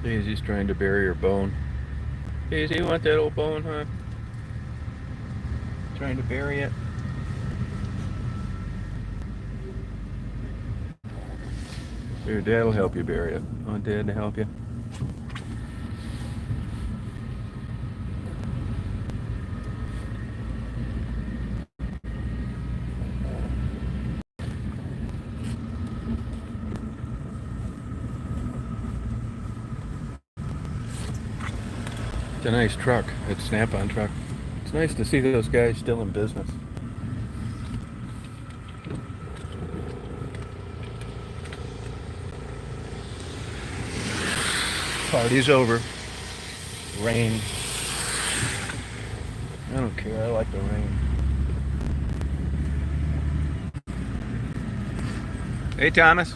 Daisy's trying to bury her bone. Daisy, you want that old bone, huh? Trying to bury it. Your dad'll help you bury it. Want Dad to help you? It's a nice truck. It's a Snap-on truck. It's nice to see those guys still in business. Party's over. Rain. I don't care. I like the rain. Hey, Thomas.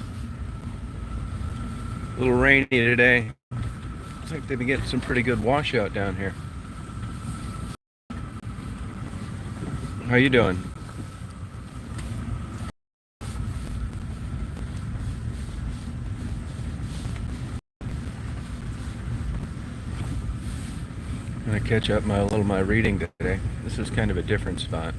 A little rainy today. Looks like they've been getting some pretty good washout down here. How you doing? I'm gonna catch up my reading today. This is kind of a different spot.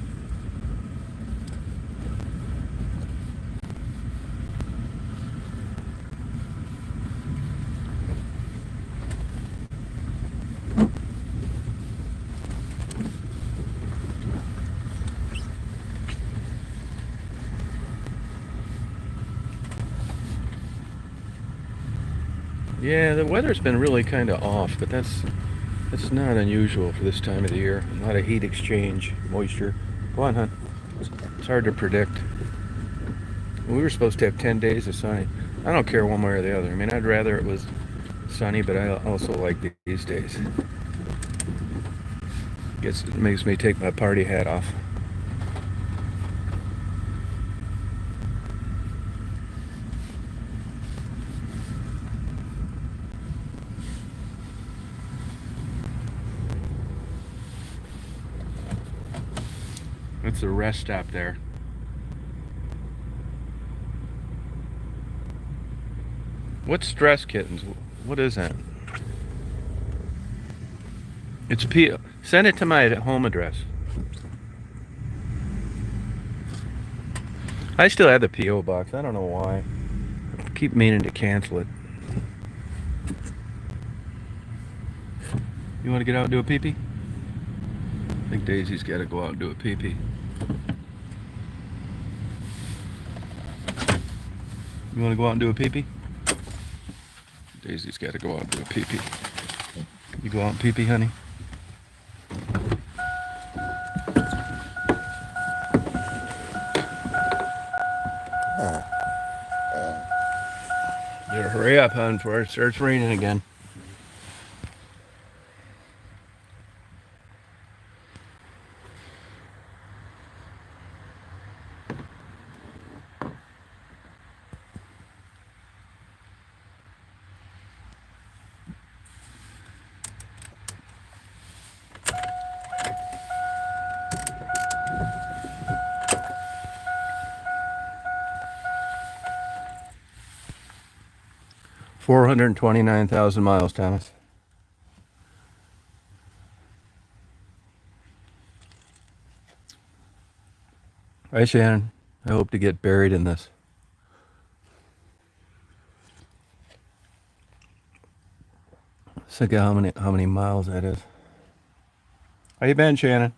Yeah, the weather's been really kind of off, but that's not unusual for this time of the year. A lot of heat exchange, moisture. Go on, hon. It's hard to predict. We were supposed to have 10 days of sunny. I don't care one way or the other. I mean, I'd rather it was sunny, but I also like these days. It makes me take my party hat off. That's the rest stop there. What's stress kittens? What is that? It's P. Send it to my home address. I still have the P.O. box. I don't know why. I keep meaning to cancel it. You want to get out and do a pee-pee? I think Daisy's got to go out and do a pee-pee. You want to go out and do a pee-pee? Daisy's got to go out and do a pee-pee. You go out and pee-pee, honey? Better hurry up, hon, before it starts raining again. $429,000 miles, Thomas. Hi, Shannon. I hope to get buried in this. Think of how many miles that is. How you been, Shannon?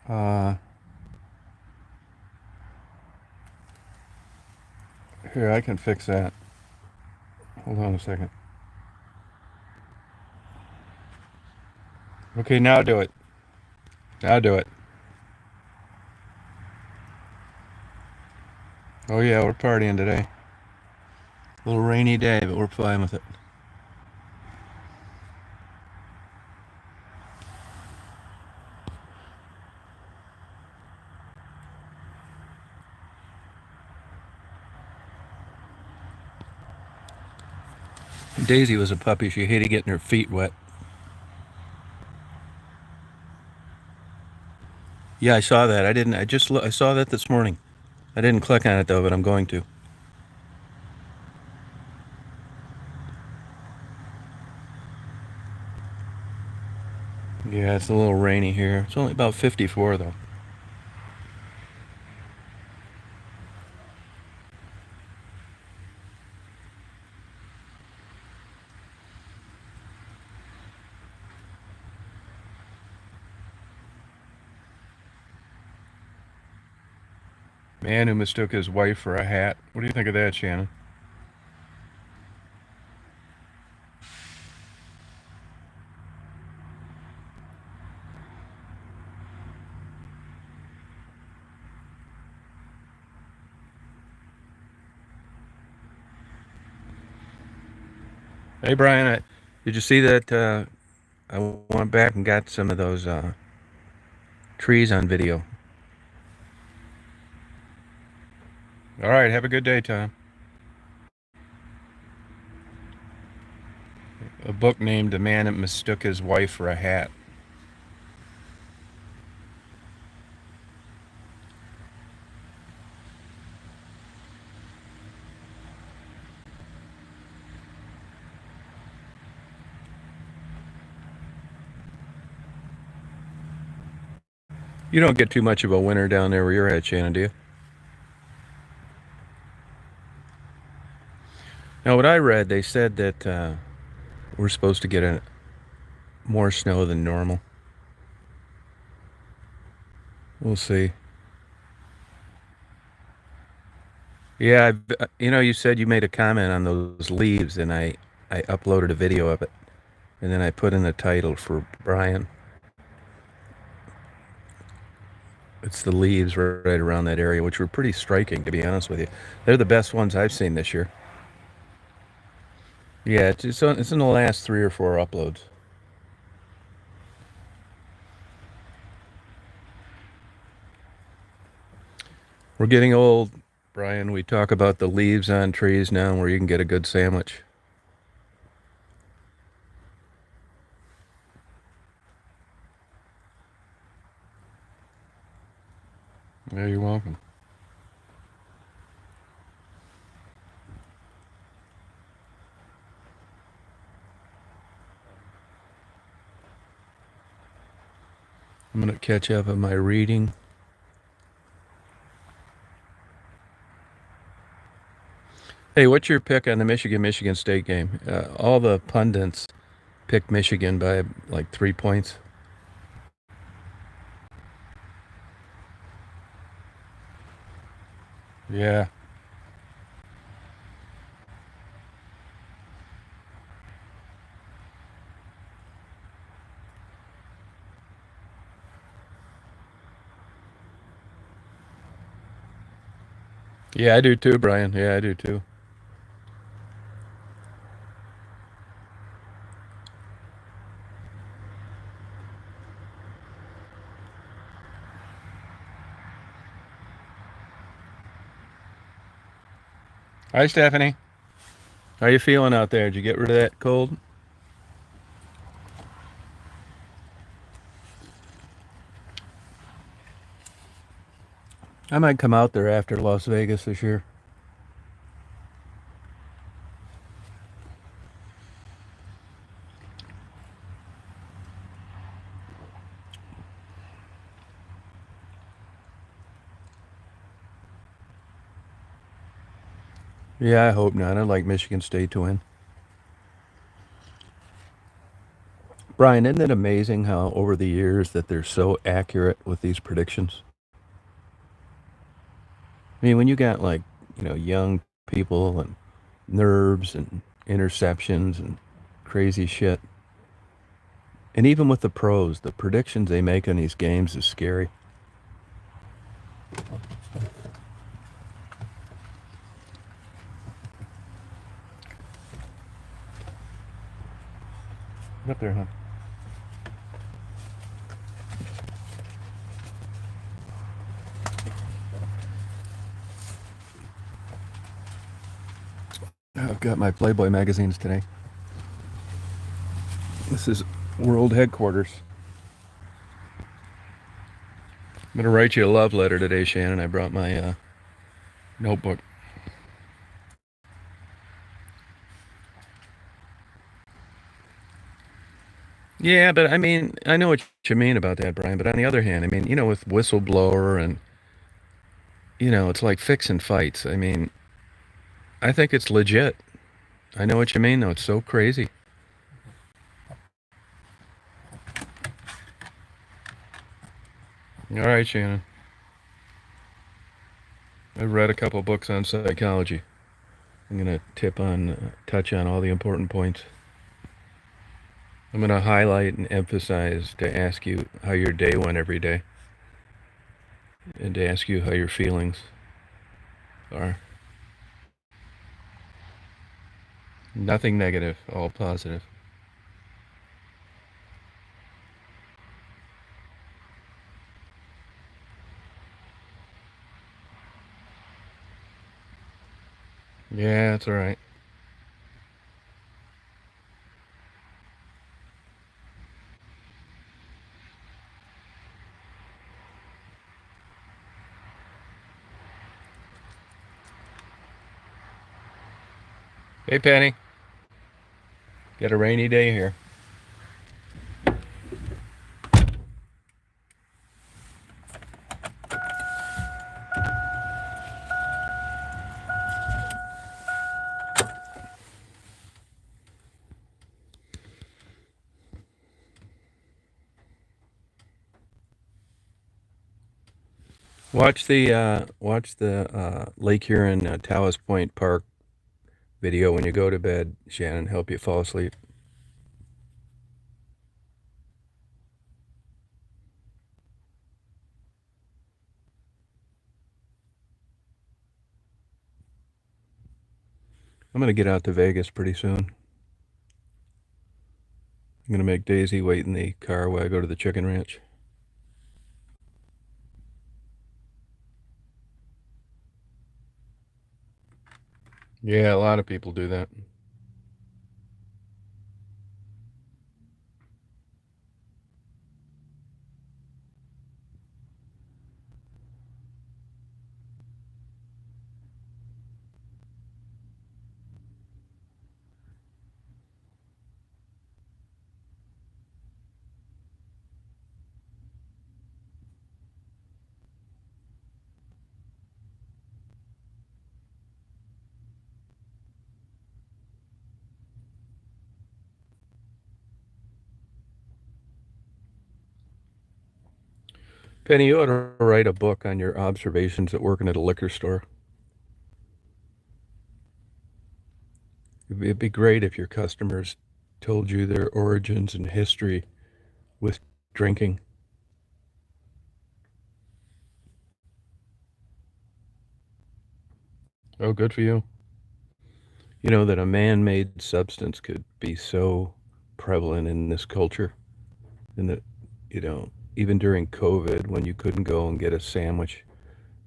Uh, Here, I can fix that. Hold on a second. Okay, now do it. Now do it. Oh yeah, we're partying today. A little rainy day, but we're fine with it. Daisy was a puppy. She hated getting her feet wet. Yeah, I saw that. I didn't. I saw that this morning. I didn't click on it though, but I'm going to. Yeah, it's a little rainy here. It's only about 54 though. Man who mistook his wife for a hat. What do you think of that, Shannon? Hey, Brian, did you see that? I went back and got some of those trees on video. All right, have a good day, Tom. A book named "The Man That Mistook His Wife for a Hat." You don't get too much of a winter down there where you're at, Shannon, do you? Now, what I read, they said that we're supposed to get more snow than normal. We'll see. Yeah, you said you made a comment on those leaves, and I uploaded a video of it, and then I put in the title for Brian. It's the leaves right around that area, which were pretty striking, to be honest with you. They're the best ones I've seen this year. Yeah, it's in the last 3 or 4 uploads. We're getting old, Brian. We talk about the leaves on trees now where you can get a good sandwich. Yeah, you're welcome. I'm going to catch up on my reading. Hey, what's your pick on the Michigan State game? All the pundits picked Michigan by like 3 points. Yeah. Yeah, I do too, Brian. Yeah, I do too. Hi, Stephanie. How you feeling out there? Did you get rid of that cold? I might come out there after Las Vegas this year. Yeah, I hope not. I'd like Michigan State to win. Brian, isn't it amazing how over the years that they're so accurate with these predictions? I mean, when you got like, young people and nerves and interceptions and crazy shit. And even with the pros, the predictions they make on these games is scary. Get up there, huh? I've got my Playboy magazines today. This is world headquarters. I'm going to write you a love letter today, Shannon. I brought my notebook. Yeah, but I mean, I know what you mean about that, Brian. But on the other hand, I mean, with whistleblower and, it's like fixing fights. I mean, I think it's legit. I know what you mean, though. It's so crazy. All right, Shannon. I've read a couple books on psychology. I'm going to touch on all the important points. I'm going to highlight and emphasize to ask you how your day went every day and to ask you how your feelings are. Nothing negative, all positive. Yeah, that's all right. Hey, Penny. Got a rainy day here. Watch the Lake Huron Taos Point Park video when you go to bed, Shannon. Help you fall asleep. I'm gonna get out to Vegas pretty soon. I'm gonna make Daisy wait in the car while I go to the chicken ranch. Yeah, a lot of people do that. Penny, you ought to write a book on your observations at working at a liquor store. It'd be great if your customers told you their origins and history with drinking. Oh, good for you. You know that a man-made substance could be so prevalent in this culture, and that, even during COVID, when you couldn't go and get a sandwich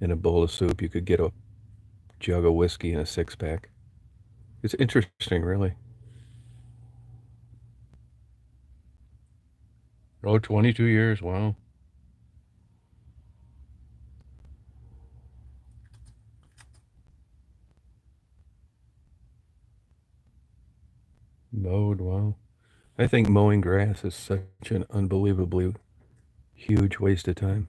and a bowl of soup, you could get a jug of whiskey and a six-pack. It's interesting, really. Oh, 22 years. Wow. Mowed. Wow. I think mowing grass is such an unbelievably huge waste of time.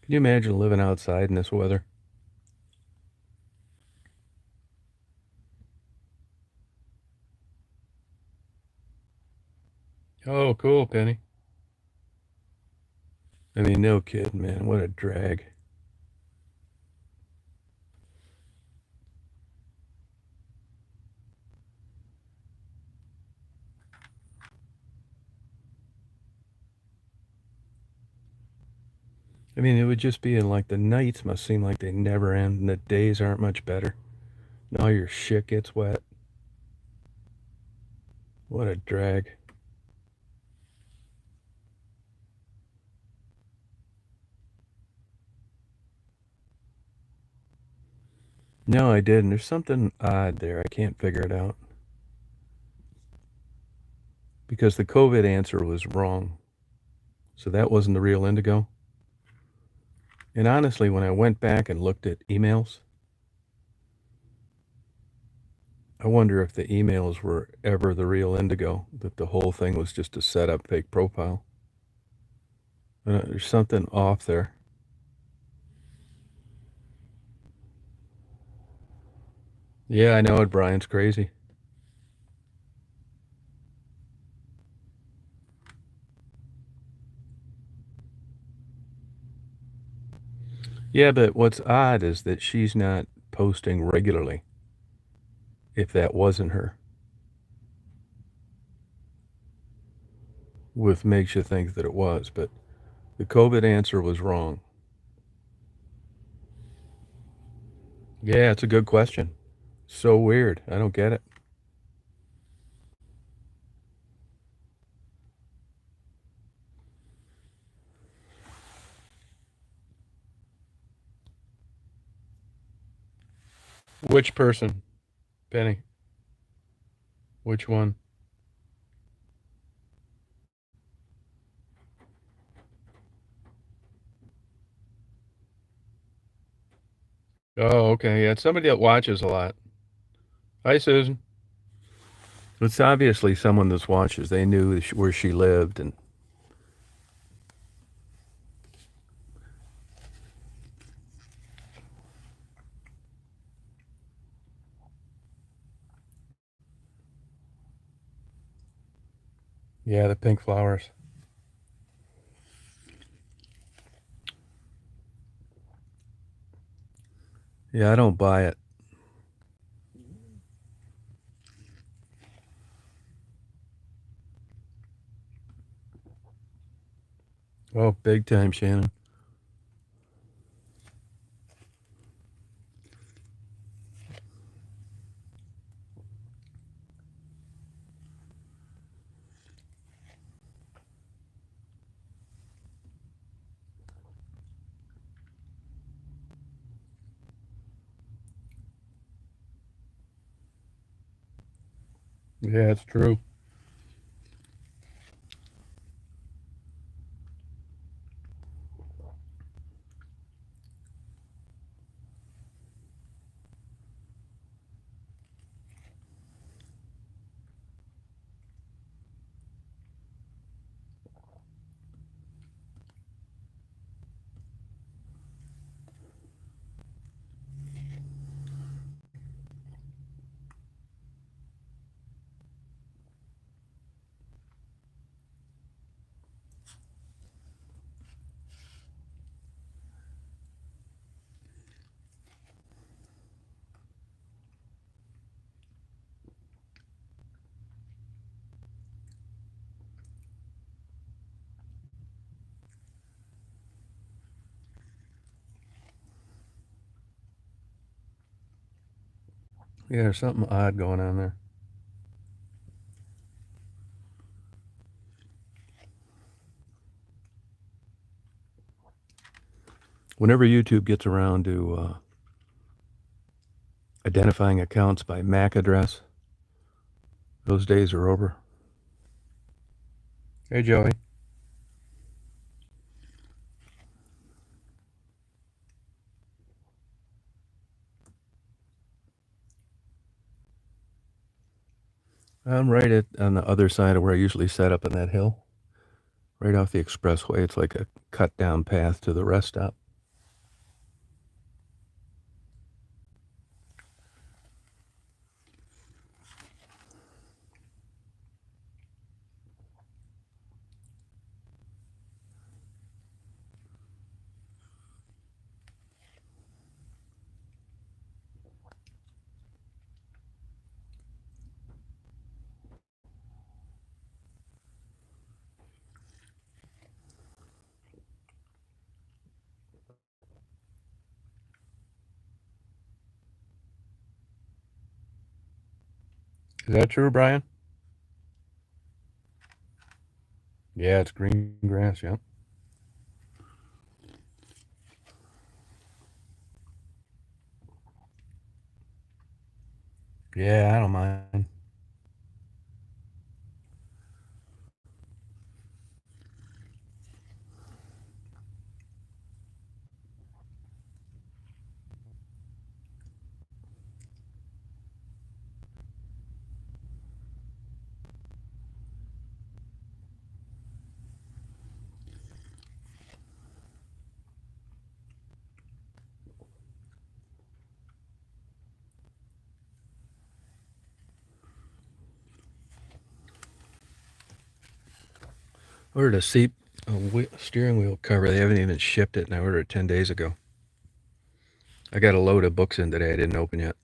Can you imagine living outside in this weather? Oh, cool, Penny. I mean, no kidding, man. What a drag. I mean, it would just be in like the nights must seem like they never end and the days aren't much better. And all your shit gets wet. What a drag. No, I didn't. There's something odd there. I can't figure it out. Because the COVID answer was wrong. So that wasn't the real indigo. And honestly, when I went back and looked at emails, I wonder if the emails were ever the real indigo, that the whole thing was just a set up fake profile. There's something off there. Yeah, I know it. Brian's crazy. Yeah, but what's odd is that she's not posting regularly if that wasn't her, which makes you think that it was. But the COVID answer was wrong. Yeah, it's a good question. So weird. I don't get it. Which person? Penny. Which one? Oh, okay. Yeah, it's somebody that watches a lot. Hi, Susan. It's obviously someone that watches. They knew where she lived, and yeah, the pink flowers. Yeah, I don't buy it. Oh, big time, Shannon. Yeah, it's true. Yeah, there's something odd going on there. Whenever YouTube gets around to identifying accounts by MAC address, those days are over. Hey, Joey. I'm right on the other side of where I usually set up on that hill, right off the expressway. It's like a cut down path to the rest stop. Is that true, Brian? Yeah, it's green grass, yeah. Yeah, I don't mind. Ordered a steering wheel cover. They haven't even shipped it, and I ordered it 10 days ago. I got a load of books in today I didn't open yet.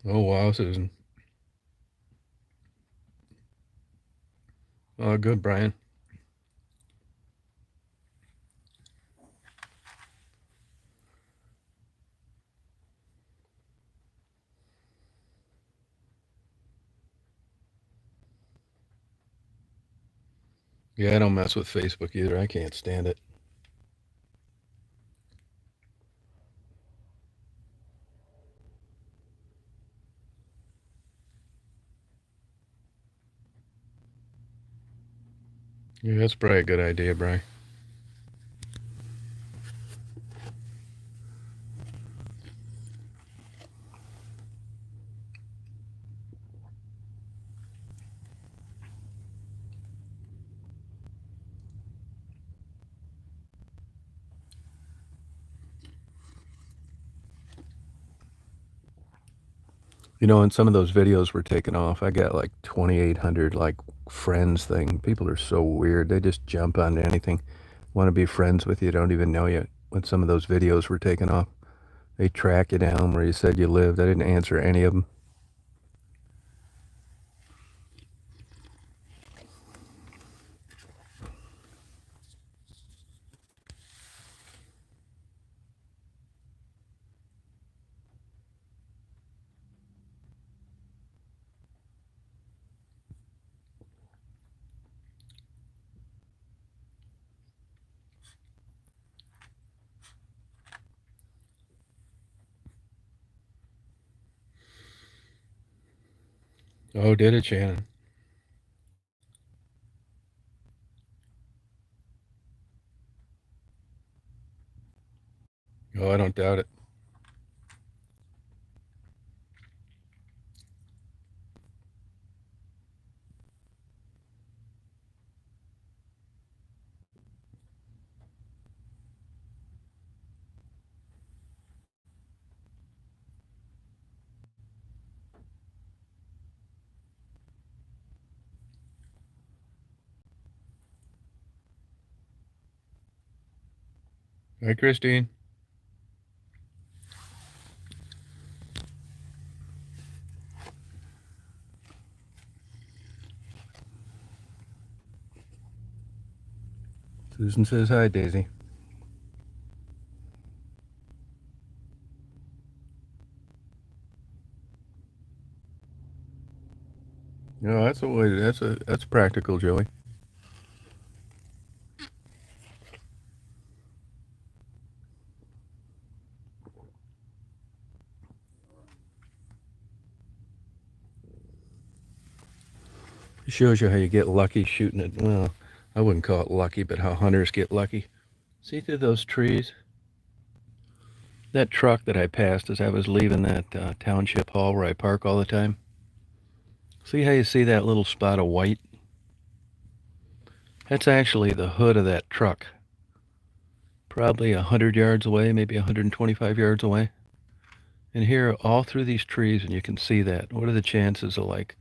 Oh, wow, Susan. Oh, good, Brian. Yeah, I don't mess with Facebook either. I can't stand it. Yeah, that's probably a good idea, Brian. You know, and some of those videos were taken off. I got like 2,800 like friends thing. People are so weird. They just jump onto anything. Want to be friends with you, don't even know you. When some of those videos were taken off, they track you down where you said you lived. I didn't answer any of them. Oh, did it, Shannon? Oh, I don't doubt it. Hi, Christine. Susan says hi, Daisy. No, that's a way. That's practical, Joey. It shows you how you get lucky shooting it. Well, I wouldn't call it lucky, but how hunters get lucky. See through those trees? That truck that I passed as I was leaving that township hall where I park all the time. See how you see that little spot of white? That's actually the hood of that truck. Probably 100 yards away, maybe 125 yards away. And here, all through these trees, and you can see that. What are the chances of like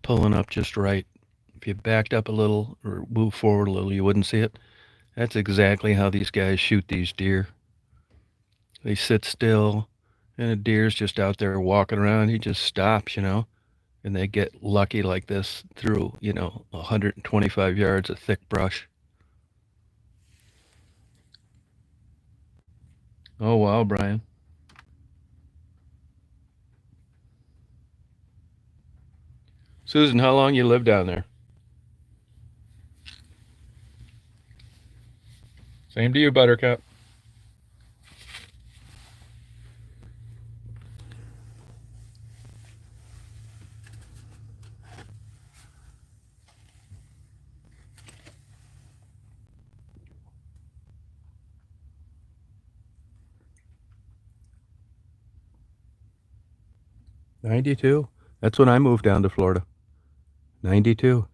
pulling up just right? If you backed up a little or moved forward a little, you wouldn't see it. That's exactly how these guys shoot these deer. They sit still, and a deer's just out there walking around. He just stops, and they get lucky like this through, 125 yards of thick brush. Oh, wow, Brian. Susan, how long you lived down there? Same to you, Buttercup. '92. That's when I moved down to Florida. '92.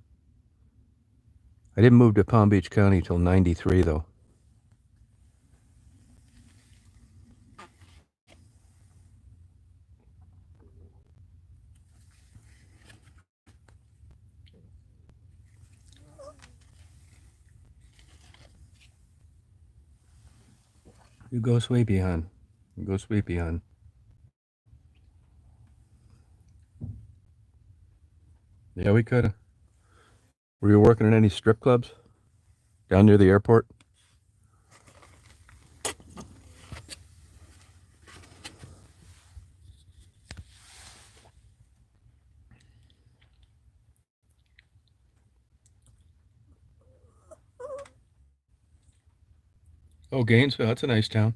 I didn't move to Palm Beach County till '93, though. You go sweepy, hon. You go sweepy, hon. Yeah, we could have. Were you working in any strip clubs down near the airport? Oh, Gainesville. That's a nice town.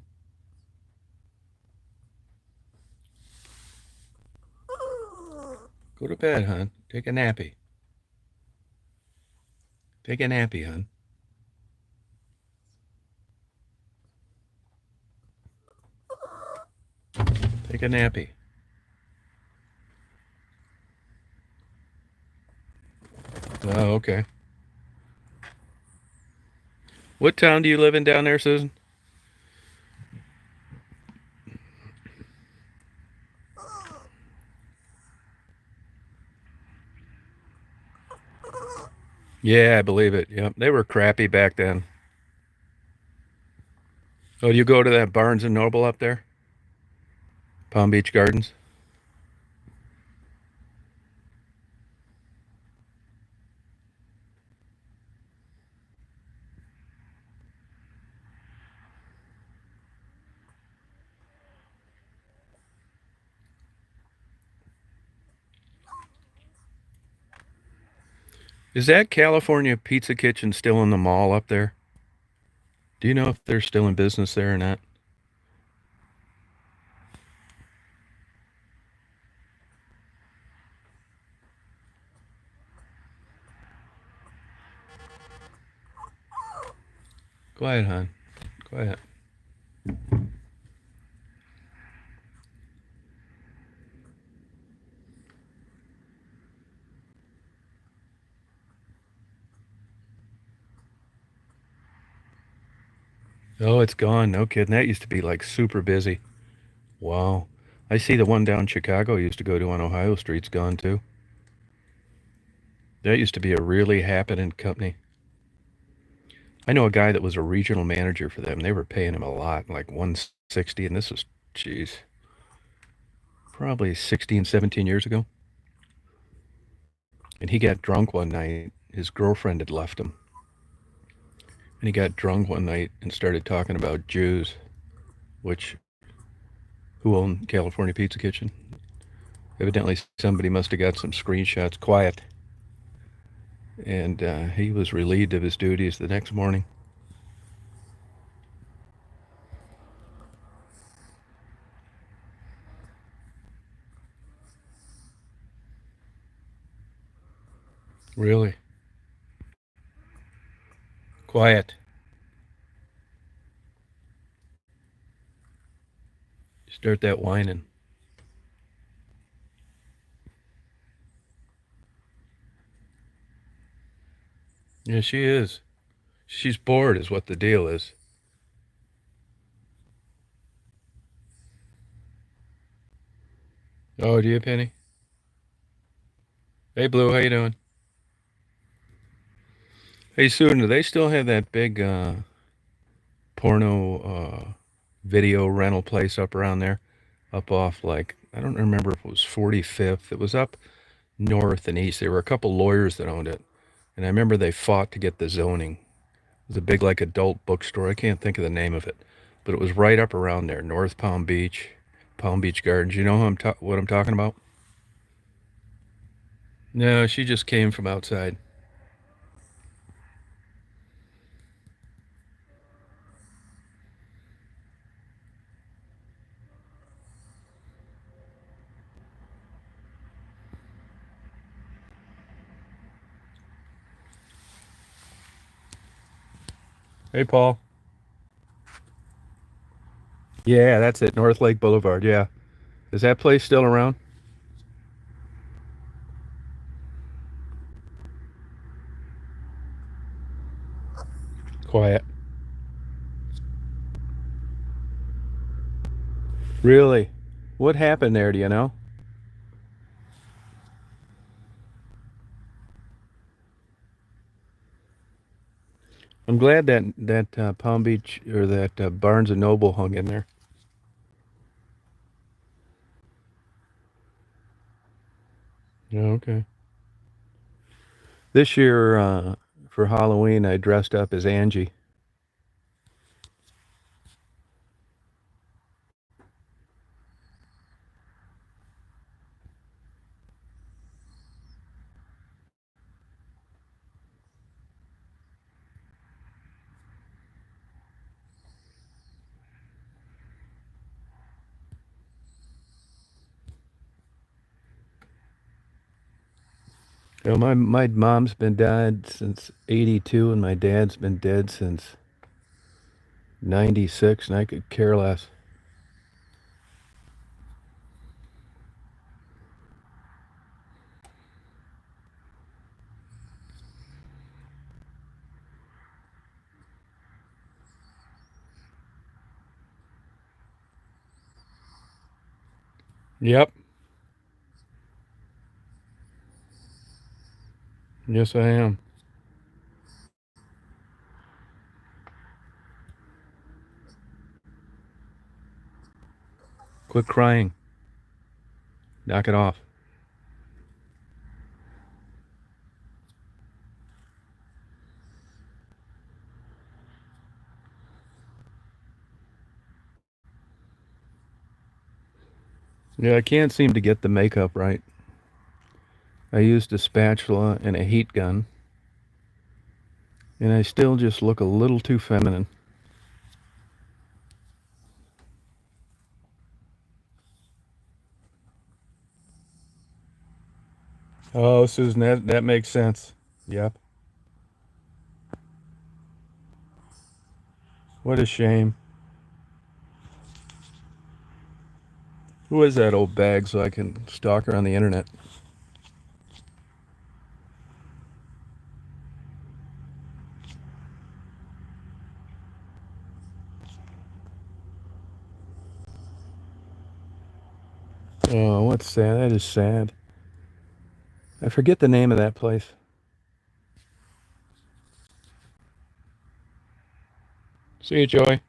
Go to bed, hon. Take a nappy. Take a nappy, hon. Take a nappy. Oh, okay. What town do you live in down there, Susan? Yeah, I believe it. Yep, they were crappy back then. Oh, do you go to that Barnes and Noble up there? Palm Beach Gardens? Is that California Pizza Kitchen still in the mall up there? Do you know if they're still in business there or not? Quiet, hon. Quiet. Oh, it's gone. No kidding. That used to be like super busy. Wow. I see the one down Chicago used to go to on Ohio Street's gone too. That used to be a really happening company. I know a guy that was a regional manager for them. They were paying him a lot, like 160, and this was, geez, probably 16, 17 years ago. And he got drunk one night. His girlfriend had left him. And he got drunk one night and started talking about Jews, which, who owned California Pizza Kitchen? Evidently, somebody must have got some screenshots. Quiet. And he was relieved of his duties the next morning. Really? Quiet. Start that whining. Yeah, she is. She's bored, is what the deal is. Oh, do you, Penny? Hey, Blue, how you doing? Hey, Susan, do they still have that big porno video rental place up around there? Up off, like, I don't remember if it was 45th. It was up north and east. There were a couple lawyers that owned it. And I remember they fought to get the zoning. It was a big, like, adult bookstore. I can't think of the name of it. but it was right up around there, North Palm Beach, Palm Beach Gardens. You know what I'm talking about? No, she just came from outside. Hey, Paul. Yeah, that's it, North Lake Boulevard. Yeah. Is that place still around? Quiet. Really? What happened there, do you know? I'm glad that Palm Beach or that Barnes and Noble hung in there. Yeah, okay. This year for Halloween, I dressed up as Angie. You know, my mom's been dead since '82, and my dad's been dead since '96, and I could care less. Yep. Yes, I am. Quit crying. Knock it off. Yeah, I can't seem to get the makeup right. I used a spatula and a heat gun, and I still just look a little too feminine. Oh, Susan, that makes sense. Yep. What a shame. Who is that old bag so I can stalk her on the internet? Oh, what's sad? That is sad. I forget the name of that place. See you, Joey.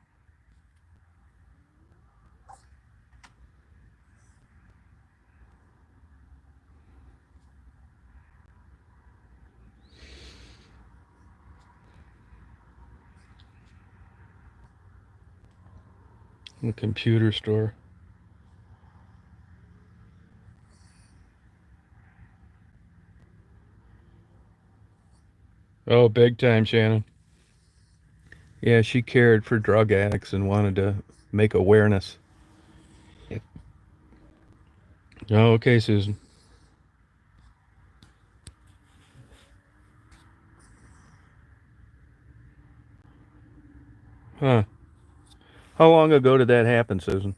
The computer store. Oh, big time, Shannon. Yeah, she cared for drug addicts and wanted to make awareness. Oh, okay, Susan. Huh. How long ago did that happen, Susan?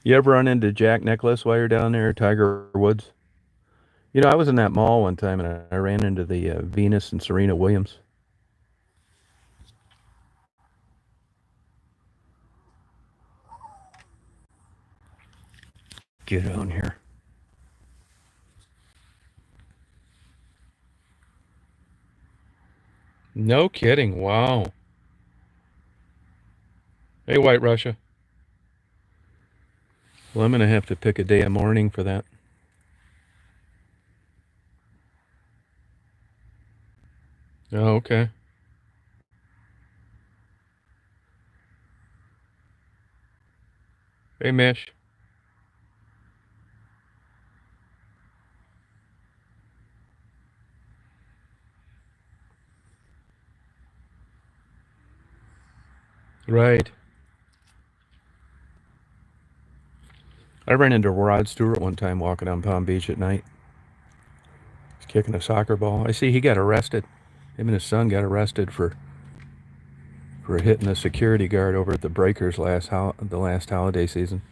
You ever run into Jack Nicklaus while you're down there, Tiger Woods? You know, I was in that mall one time and I ran into the Venus and Serena Williams. Get on here. No kidding. Wow. Hey, White Russia. Well, I'm going to have to pick a day of mourning for that. Oh, okay. Hey, Mish. Right. I ran into Rod Stewart one time walking on Palm Beach at night. He's kicking a soccer ball. I see he got arrested. Him and his son got arrested for hitting a security guard over at the Breakers the last holiday season.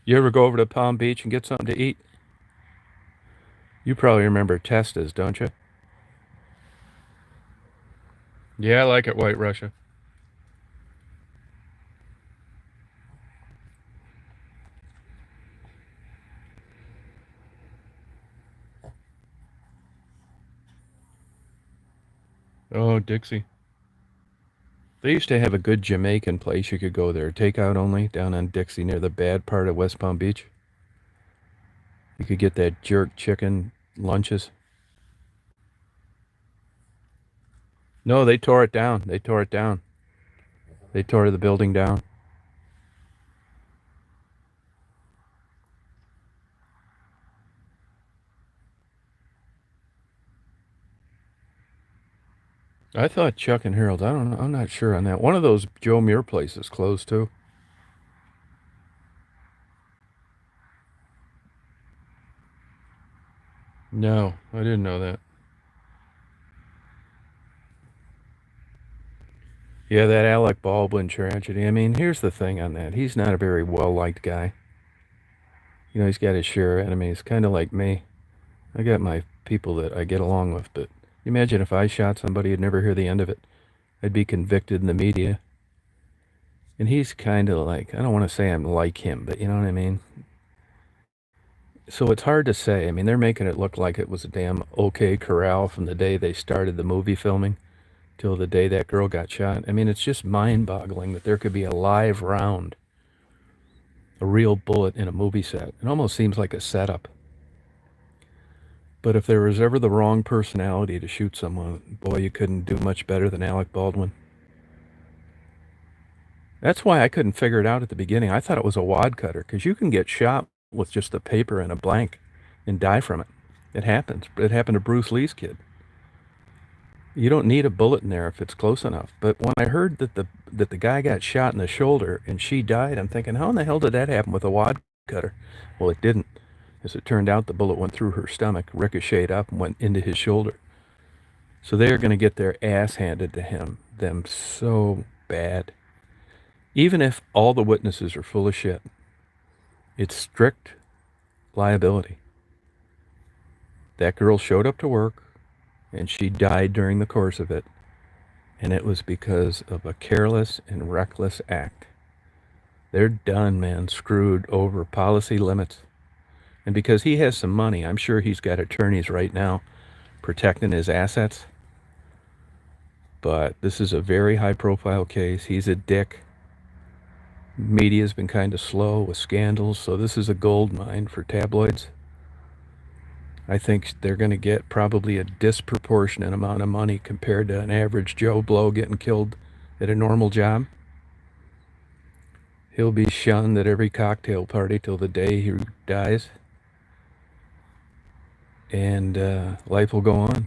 You ever go over to Palm Beach and get something to eat? You probably remember Testas, don't you? Yeah, I like it, White Russia. Oh, Dixie. They used to have a good Jamaican place you could go there, takeout only, down on Dixie near the bad part of West Palm Beach. You could get that jerk chicken lunches. No, they tore it down. They tore it down. They tore the building down. I thought Chuck and Harold. I don't know. I'm not sure on that. One of those Joe Muir places closed too. No, I didn't know that. Yeah, that Alec Baldwin tragedy. I mean, here's the thing on that. He's not a very well liked guy. You know, he's got his share of enemies, kind of like me. I got my people that I get along with, but imagine if I shot somebody, I'd never hear the end of it. I'd be convicted in the media. And he's kind of like, I don't want to say I'm like him, but you know what I mean? So it's hard to say. I mean, they're making it look like it was a damn OK Corral from the day they started the movie filming till the day that girl got shot. I mean, it's just mind-boggling that there could be a live round, a real bullet in a movie set. It almost seems like a setup. But if there was ever the wrong personality to shoot someone, boy, you couldn't do much better than Alec Baldwin. That's why I couldn't figure it out at the beginning. I thought it was a wad cutter because you can get shot with just the paper and a blank and die from it. It happens. It happened to Bruce Lee's kid. You don't need a bullet in there if it's close enough. But when I heard that the guy got shot in the shoulder and she died, I'm thinking, how in the hell did that happen with a wad cutter? Well, it didn't. As it turned out, the bullet went through her stomach, ricocheted up, and went into his shoulder. So they're going to get their ass handed to them so bad. Even if all the witnesses are full of shit, it's strict liability. That girl showed up to work, and she died during the course of it, and it was because of a careless and reckless act. They're done, man, screwed over policy limits. And because he has some money, I'm sure he's got attorneys right now protecting his assets. But this is a very high-profile case. He's a dick. Media's been kind of slow with scandals, so this is a gold mine for tabloids. I think they're going to get probably a disproportionate amount of money compared to an average Joe Blow getting killed at a normal job. He'll be shunned at every cocktail party till the day he dies. And life will go on.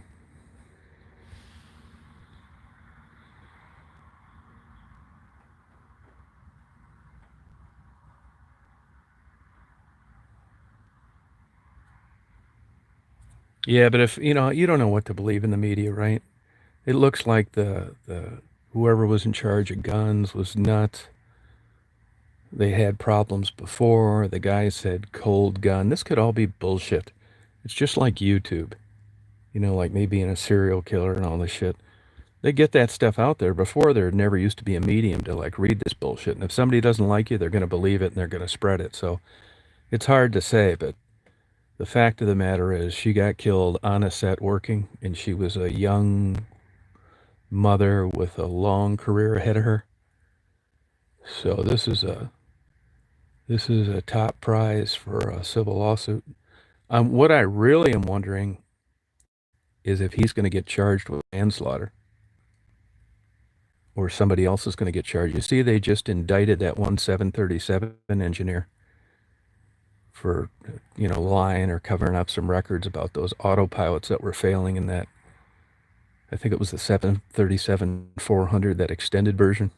Yeah, but if you know, you don't know what to believe in the media, right? It looks like the whoever was in charge of guns was nuts. They had problems before. The guy said cold gun. This could all be bullshit. It's just like YouTube. You know, like me being a serial killer and all this shit. They get that stuff out there. Before, there never used to be a medium to like read this bullshit. And if somebody doesn't like you, they're going to believe it and they're going to spread it. So it's hard to say, but the fact of the matter is she got killed on a set working, and she was a young mother with a long career ahead of her. So this is a top prize for a civil lawsuit. What I really am wondering is if he's going to get charged with manslaughter or somebody else is going to get charged. You see, they just indicted that one 737 engineer for, lying or covering up some records about those autopilots that were failing in that. I think it was the 737-400, that extended version.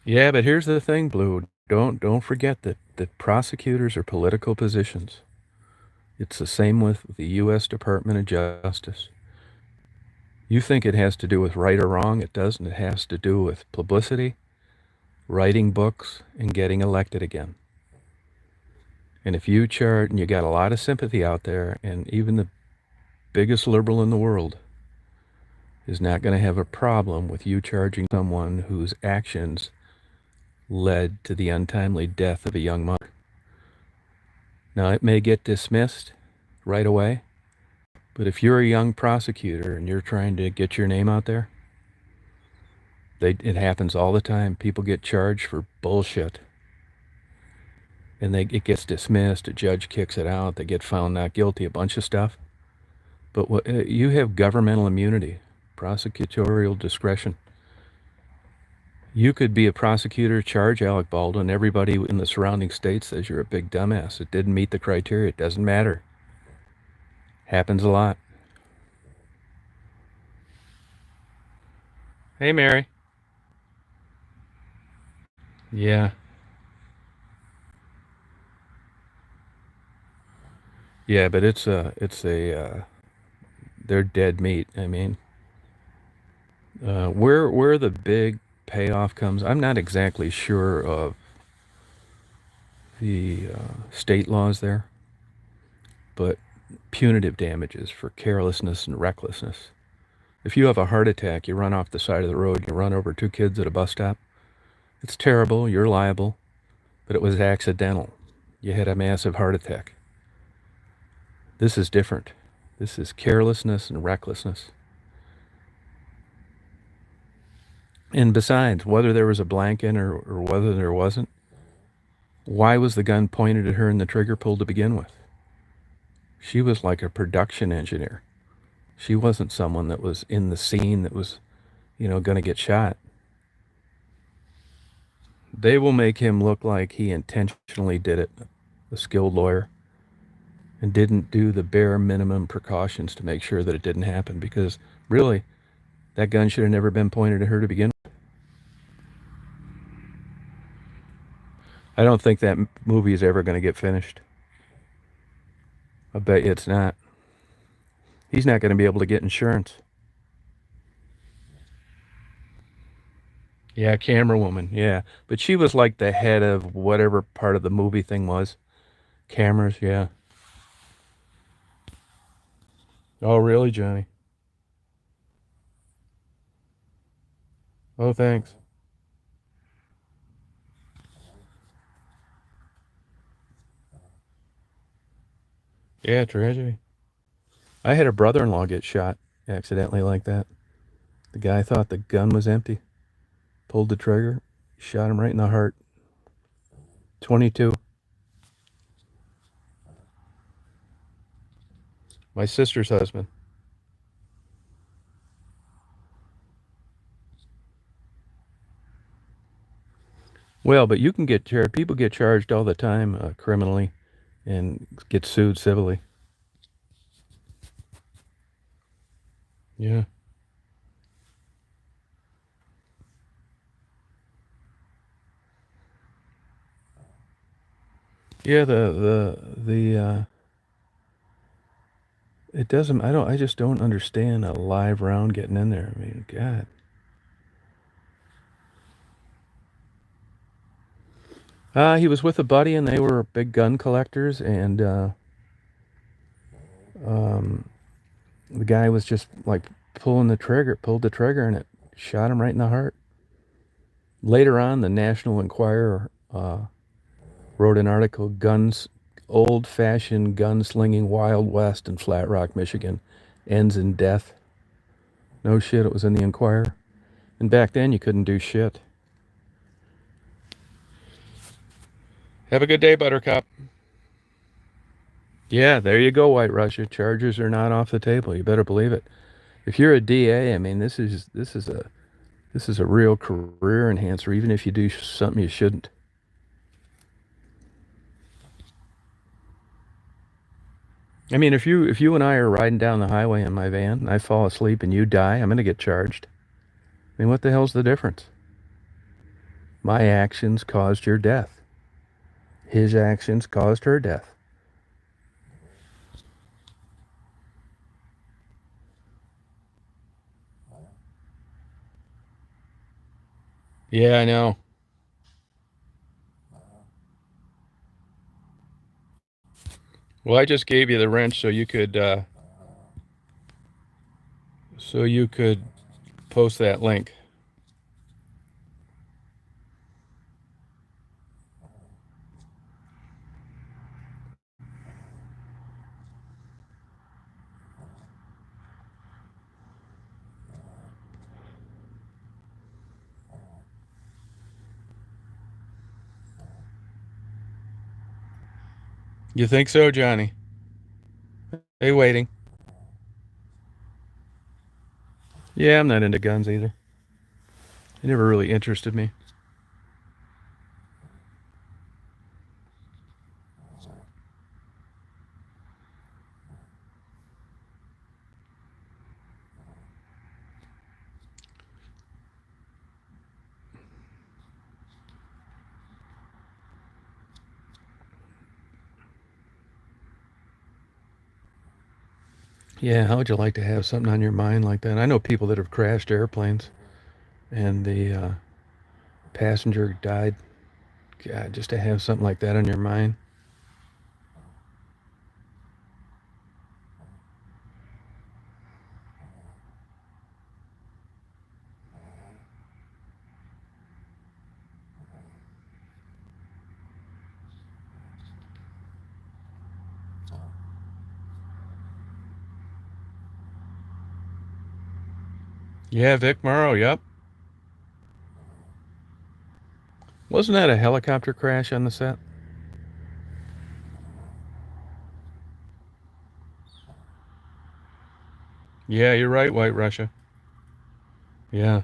Yeah, but here's the thing, Blue. Don't forget that prosecutors are political positions. It's the same with the U.S. Department of Justice. You think it has to do with right or wrong. It doesn't. It has to do with publicity, writing books, and getting elected again. And if you charge, and you got a lot of sympathy out there, and even the biggest liberal in the world is not going to have a problem with you charging someone whose actions led to the untimely death of a young mother. Now, it may get dismissed right away, but if you're a young prosecutor and you're trying to get your name out there, it happens all the time. People get charged for bullshit, and it gets dismissed. A judge kicks it out. They get found not guilty, a bunch of stuff. But you have governmental immunity, prosecutorial discretion. You could be a prosecutor, charge Alec Baldwin. Everybody in the surrounding state says you're a big dumbass. It didn't meet the criteria. It doesn't matter. Happens a lot. Hey, Mary. Yeah. Yeah, but they're dead meat. I mean, where the big payoff comes, I'm not exactly sure of the state laws there, but punitive damages for carelessness and recklessness. If you have a heart attack, you run off the side of the road, you run over two kids at a bus stop, it's terrible, you're liable, but it was accidental. You had a massive heart attack. This is different. This is carelessness and recklessness. And besides, whether there was a blanket or whether there wasn't, why was the gun pointed at her and the trigger pulled to begin with? She was like a production engineer. She wasn't someone that was in the scene that was, going to get shot. They will make him look like he intentionally did it, a skilled lawyer, and didn't do the bare minimum precautions to make sure that it didn't happen, because really, that gun should have never been pointed at her to begin with. I don't think that movie is ever going to get finished. I bet you it's not. He's not going to be able to get insurance. Yeah, camera woman. Yeah, but she was like the head of whatever part of the movie thing was. Cameras, yeah. Oh, really, Johnny? Oh, thanks. Yeah, tragedy. I had a brother-in-law get shot accidentally like that. The guy thought the gun was empty, pulled the trigger, shot him right in the heart. 22. My sister's husband. Well, but you can get charged. People get charged all the time criminally and get sued civilly. Yeah. Yeah, it doesn't, I just don't understand a live round getting in there. I mean, God. He was with a buddy and they were big gun collectors, and the guy was just like pulled the trigger, and it shot him right in the heart. Later on, the National Enquirer wrote an article, Guns, Old-Fashioned Gunslinging Wild West in Flat Rock, Michigan, Ends in Death. No shit, it was in the Enquirer. And back then you couldn't do shit. Have a good day, Buttercup. Yeah, there you go, White Russia. Charges are not off the table. You better believe it. If you're a DA, I mean, this is a real career enhancer, even if you do something you shouldn't. I mean, if you and I are riding down the highway in my van and I fall asleep and you die, I'm going to get charged. I mean, what the hell's the difference? My actions caused your death. His actions caused her death. Yeah, I know. Well, I just gave you the wrench so you could post that link. You think so, Johnny? Hey, waiting. Yeah, I'm not into guns either. They never really interested me. Yeah, how would you like to have something on your mind like that? I know people that have crashed airplanes and the passenger died. God, just to have something like that on your mind. Yeah, Vic Morrow, yep. Wasn't that a helicopter crash on the set? Yeah, you're right, White Russia. Yeah.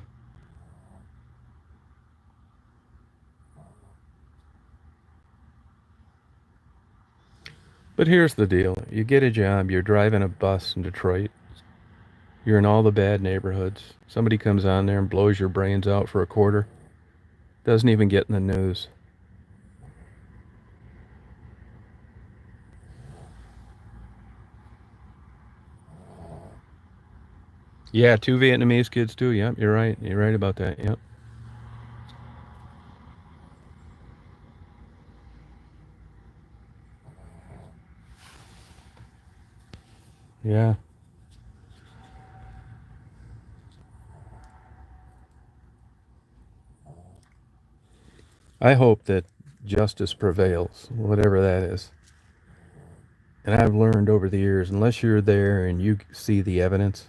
But here's the deal. You get a job, you're driving a bus in Detroit. You're in all the bad neighborhoods. Somebody comes on there and blows your brains out for a quarter. Doesn't even get in the news. Yeah, two Vietnamese kids too. Yep, you're right. You're right about that. Yep. Yeah. I hope that justice prevails, whatever that is. And I've learned over the years, unless you're there and you see the evidence,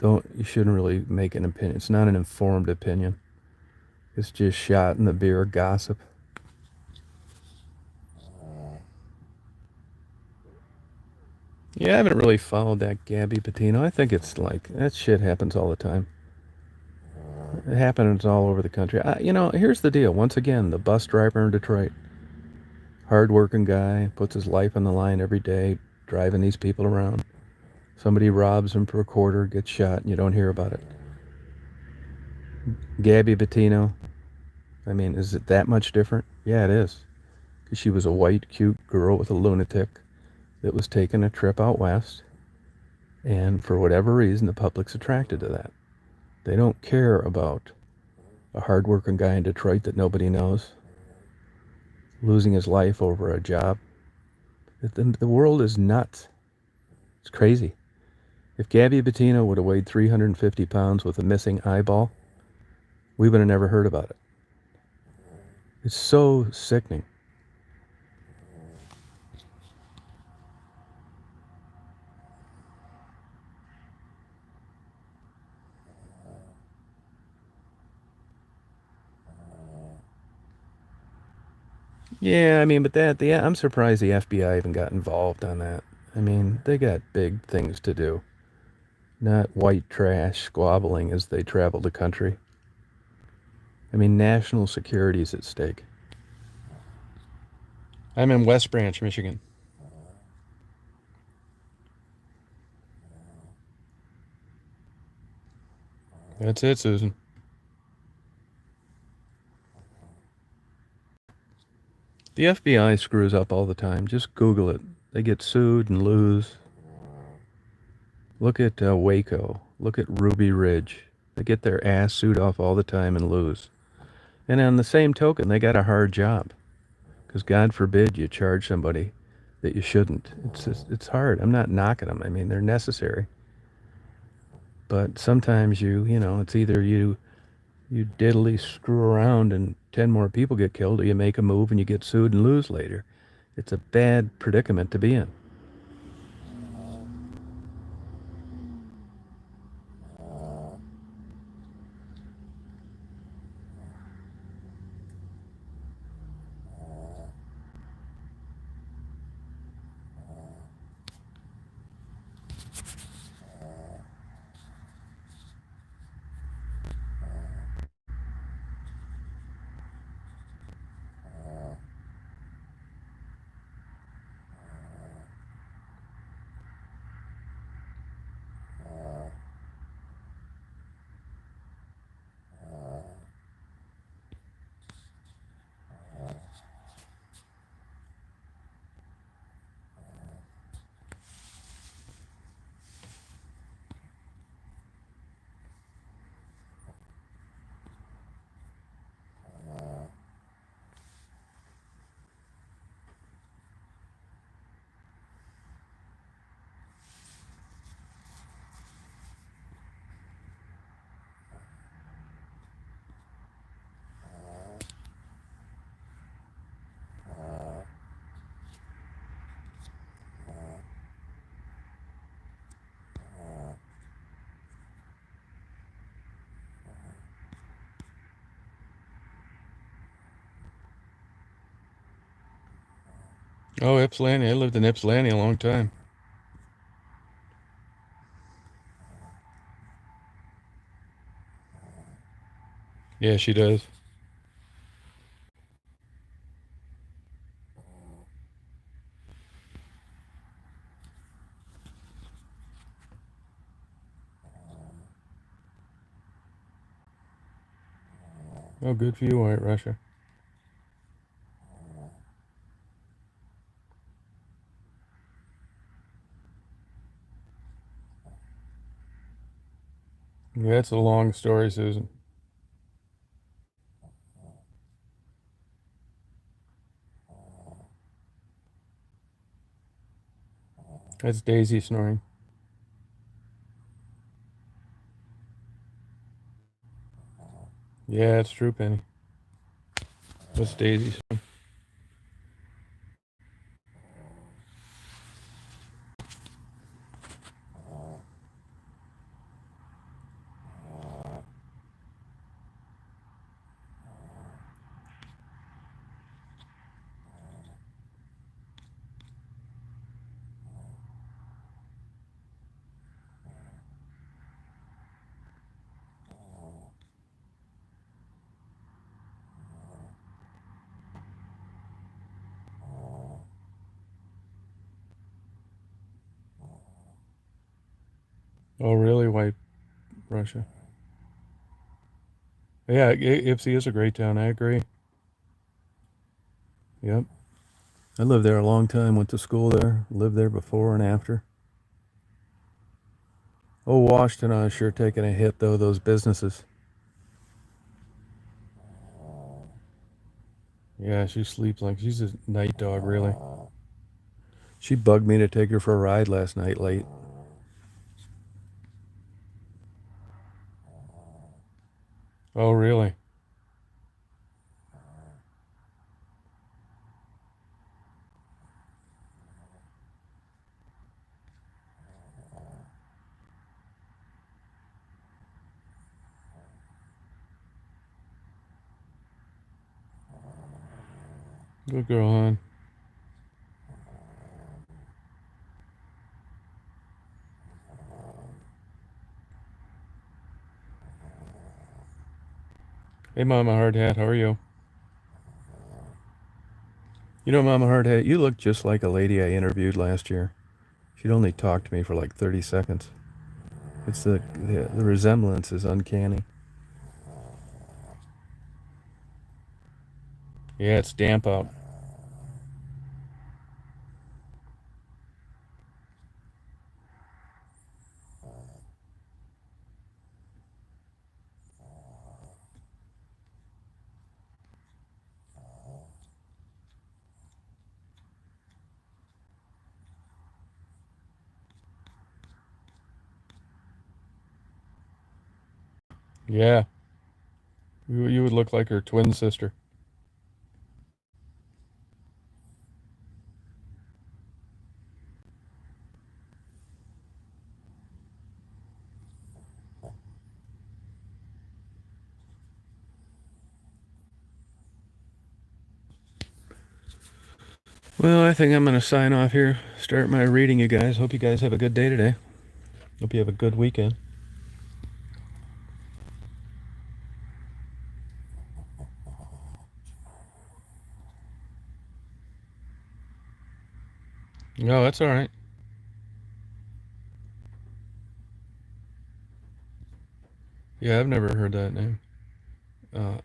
you shouldn't really make an opinion. It's not an informed opinion. It's just shot in the beer gossip. Yeah, I haven't really followed that Gabby Petito. I think it's like that shit happens all the time. It happens all over the country. Here's the deal. Once again, the bus driver in Detroit, hard-working guy, puts his life on the line every day, driving these people around. Somebody robs him for a quarter, gets shot, and you don't hear about it. Gabby Petito, I mean, is it that much different? Yeah, it is. Because she was a white, cute girl with a lunatic that was taking a trip out west, and for whatever reason, the public's attracted to that. They don't care about a hard-working guy in Detroit that nobody knows losing his life over a job. The world is nuts. It's crazy. If Gabby Petito would have weighed 350 pounds with a missing eyeball, we would have never heard about it. It's so sickening. Yeah, I mean, but I'm surprised the FBI even got involved on that. I mean, they got big things to do, not white trash squabbling as they travel the country. I mean, national security is at stake. I'm in West Branch, Michigan. That's it, Susan. The FBI screws up all the time. Just Google it. They get sued and lose. Look at Waco. Look at Ruby Ridge. They get their ass sued off all the time and lose. And on the same token, they got a hard job. Because God forbid you charge somebody that you shouldn't. It's hard. I'm not knocking them. I mean, they're necessary. But sometimes it's either you diddly screw around and 10 more people get killed, or you make a move and you get sued and lose later. It's a bad predicament to be in. Oh, Ypsilanti. I lived in Ypsilanti a long time. Yeah, she does. Oh, good for you, White Russia. Yeah, that's a long story, Susan. That's Daisy snoring. Yeah, it's true, Penny. That's Daisy snoring. Oh, really, White Russia? Yeah, Ipsy is a great town. I agree. Yep. I lived there a long time. Went to school there. Lived there before and after. Oh, Washington, I was sure taking a hit, though, those businesses. Yeah, she sleeps like she's a night dog, really. She bugged me to take her for a ride last night late. Oh, really? Good girl, hon. Hey, Mama Hardhat, how are you? You know, Mama Hardhat, you look just like a lady I interviewed last year. She'd only talked to me for like 30 seconds. It's the resemblance is uncanny. Yeah, it's damp out. Yeah, you would look like her twin sister. Well, I think I'm going to sign off here. Start my reading, you guys. Hope you guys have a good day today. Hope you have a good weekend. No, that's all right. Yeah, I've never heard that name. A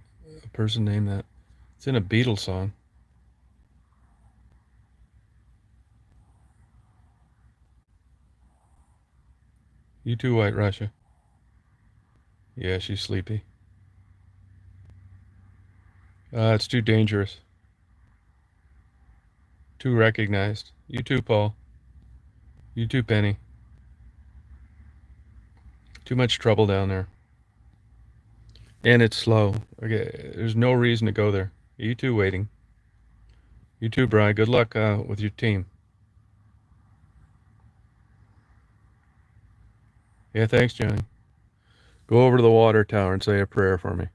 person named that. It's in a Beatles song. You too, White Russia. Yeah, she's sleepy. It's too dangerous. Too recognized. You too, Paul. You too, Penny. Too much trouble down there. And it's slow. Okay, there's no reason to go there. You too, waiting. You too, Bri. Good luck with your team. Yeah, thanks, Johnny. Go over to the water tower and say a prayer for me.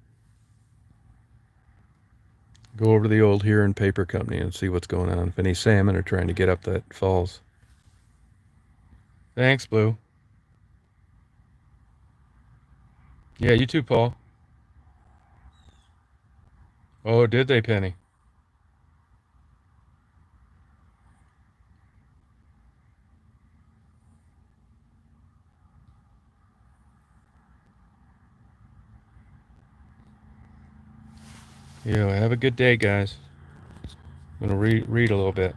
Go over to the old Huron Paper Company and see what's going on. If any salmon are trying to get up that falls. Thanks, Blue. Yeah, you too, Paul. Oh, did they, Penny? Yeah, have a good day, guys. I'm going to read a little bit.